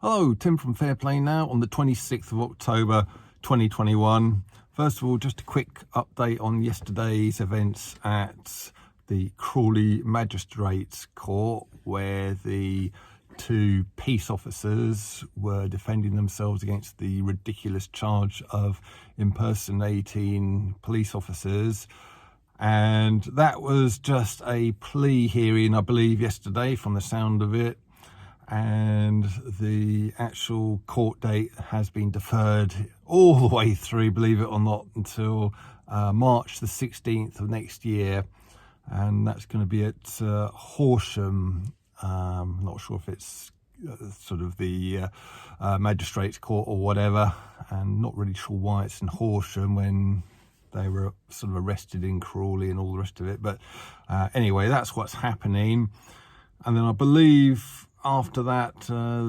Hello, Tim from Fairplay now on the 26th of October 2021. First of all, just a quick update on yesterday's events at the Crawley Magistrates Court, where the two peace officers were defending themselves against the ridiculous charge of impersonating police officers. And that was just a plea hearing, I believe, yesterday from the sound of it. And the actual court date has been deferred all the way through, believe it or not, until March the 16th of next year. And that's going to be at Horsham. Not sure if it's sort of the magistrates court or whatever, and not really sure why it's in Horsham when they were sort of arrested in Crawley and all the rest of it. But anyway, that's what's happening. And then I believe after that,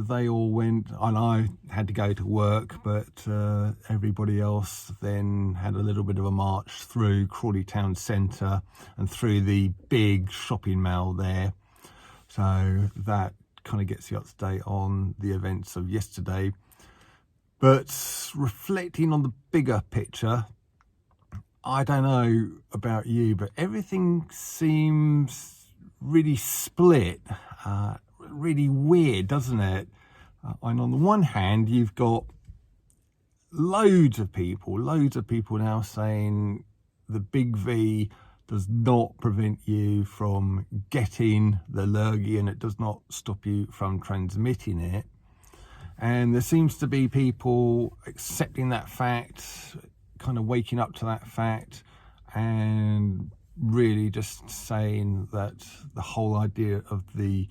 they all went, and I had to go to work, but everybody else then had a little bit of a march through Crawley Town Centre and through the big shopping mall there. So that kind of gets you up to date on the events of yesterday. But reflecting on the bigger picture, I don't know about you, but everything seems really split. Really weird, doesn't it? And on the one hand, you've got loads of people now saying the big V does not prevent you from getting the lurgy, and it does not stop you from transmitting it. And there seems to be people accepting that fact, kind of waking up to that fact, and really just saying that the whole idea of the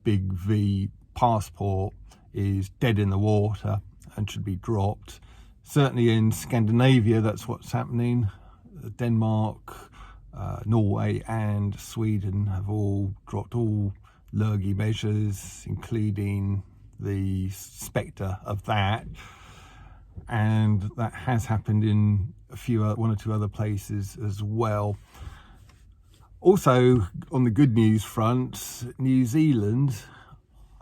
big V passport is dead in the water and should be dropped. Certainly in Scandinavia, that's what's happening. Denmark, Norway and Sweden have all dropped all lurgy measures, including the spectre of that. And that has happened in one or two other places as well. Also, on the good news front, New Zealand,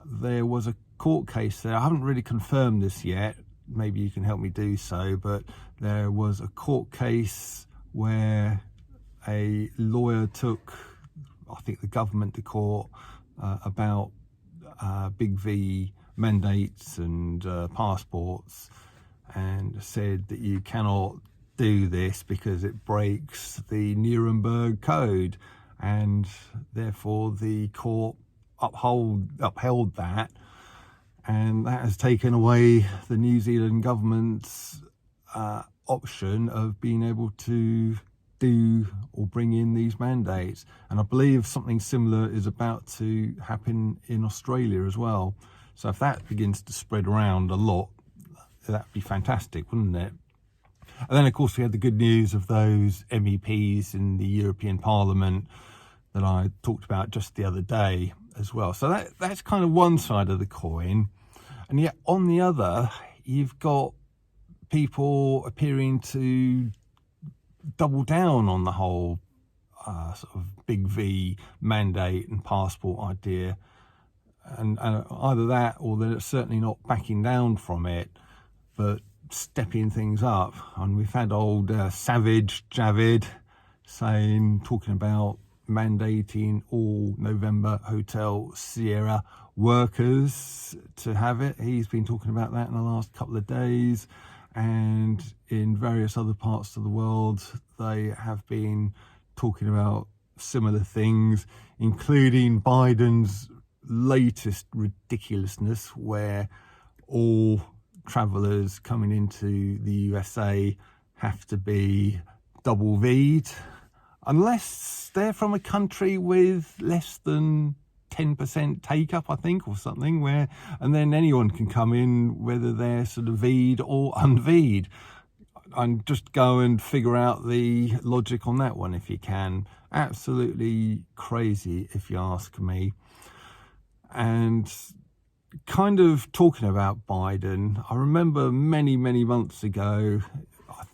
there was a court case there. I haven't really confirmed this yet. Maybe you can help me do so. But there was a court case where a lawyer took, I think, the government to court about big V mandates and passports, and said that you cannot do this because it breaks the Nuremberg Code, and therefore the court upheld that, and that has taken away the New Zealand government's option of being able to do or bring in these mandates. And I believe something similar is about to happen in Australia as well. So if that begins to spread around a lot, that'd be fantastic, wouldn't it? And then, of course, we had the good news of those MEPs in the European Parliament that I talked about just the other day as well. So that's kind of one side of the coin. And yet on the other, you've got people appearing to double down on the whole sort of big V mandate and passport idea. And either that, or they're certainly not backing down from it, but stepping things up. And we've had old Savage Javid talking about mandating all November Hotel Sierra workers to have it. He's been talking about that in the last couple of days, and in various other parts of the world they have been talking about similar things, including Biden's latest ridiculousness, where all travellers coming into the USA have to be double V'd unless they're from a country with less than 10% take up, I think, or something, and then anyone can come in whether they're sort of V'd or unV'd. And just go and figure out the logic on that one if you can. Absolutely crazy, if you ask me. And kind of talking about Biden, I remember many months ago,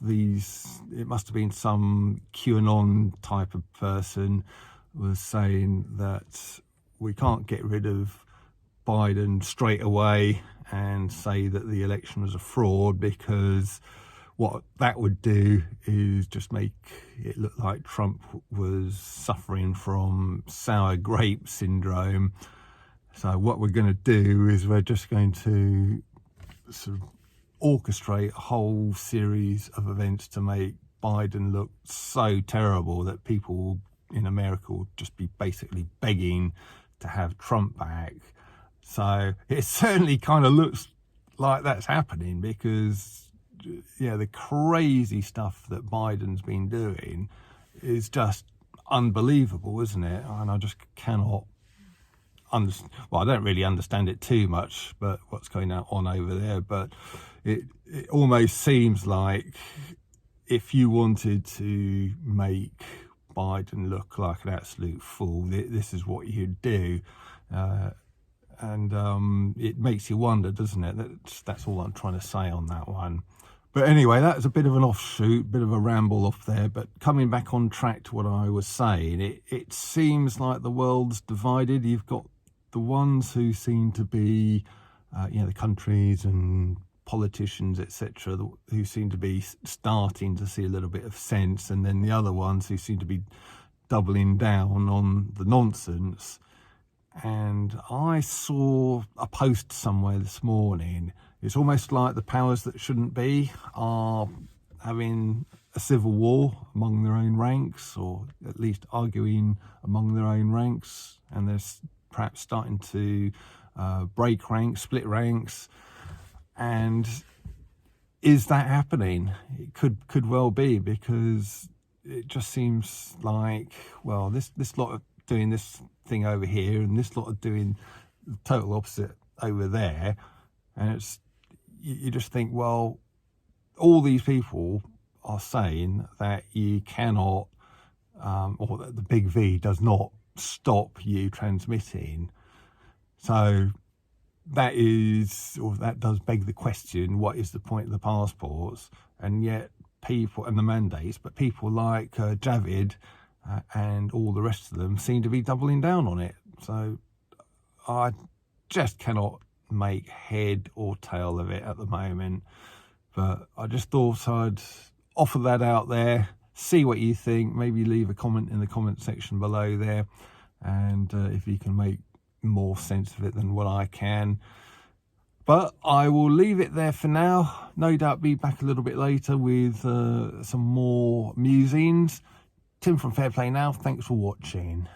it must have been some QAnon type of person was saying that we can't get rid of Biden straight away and say that the election was a fraud, because what that would do is just make it look like Trump was suffering from sour grape syndrome. So what we're going to do is we're just going to sort of orchestrate a whole series of events to make Biden look so terrible that people in America will just be basically begging to have Trump back. So it certainly kind of looks like that's happening, because the crazy stuff that Biden's been doing is just unbelievable, isn't it? And I just cannot understand. Well, I don't really understand it too much, but what's going on over there. But it almost seems like if you wanted to make Biden look like an absolute fool, this is what you'd do. And it makes you wonder, doesn't it? That's all I'm trying to say on that one. But anyway, that was a bit of an offshoot, bit of a ramble off there. But coming back on track to what I was saying, it seems like the world's divided. You've got the ones who seem to be, the countries and politicians, etc., who seem to be starting to see a little bit of sense, and then the other ones who seem to be doubling down on the nonsense. And I saw a post somewhere this morning. It's almost like the powers that shouldn't be are having a civil war among their own ranks, or at least arguing among their own ranks, and they're perhaps starting to break ranks, split ranks. And is that happening? It could well be, because it just seems like, well, this lot are doing this thing over here, and this lot are doing the total opposite over there. And it's, you just think, well, all these people are saying that you cannot, or that the big V does not stop you transmitting. So that does beg the question, what is the point of the passports? And yet people, and the mandates, but people like Javid and all the rest of them seem to be doubling down on it. So I just cannot make head or tail of it at the moment. But I just thought I'd offer that out there, see what you think, maybe leave a comment in the comment section below there, and if you can make more sense of it than what I can. But I will leave it there for now. No doubt be back a little bit later with some more musings. Tim from Fair Play Now, thanks for watching.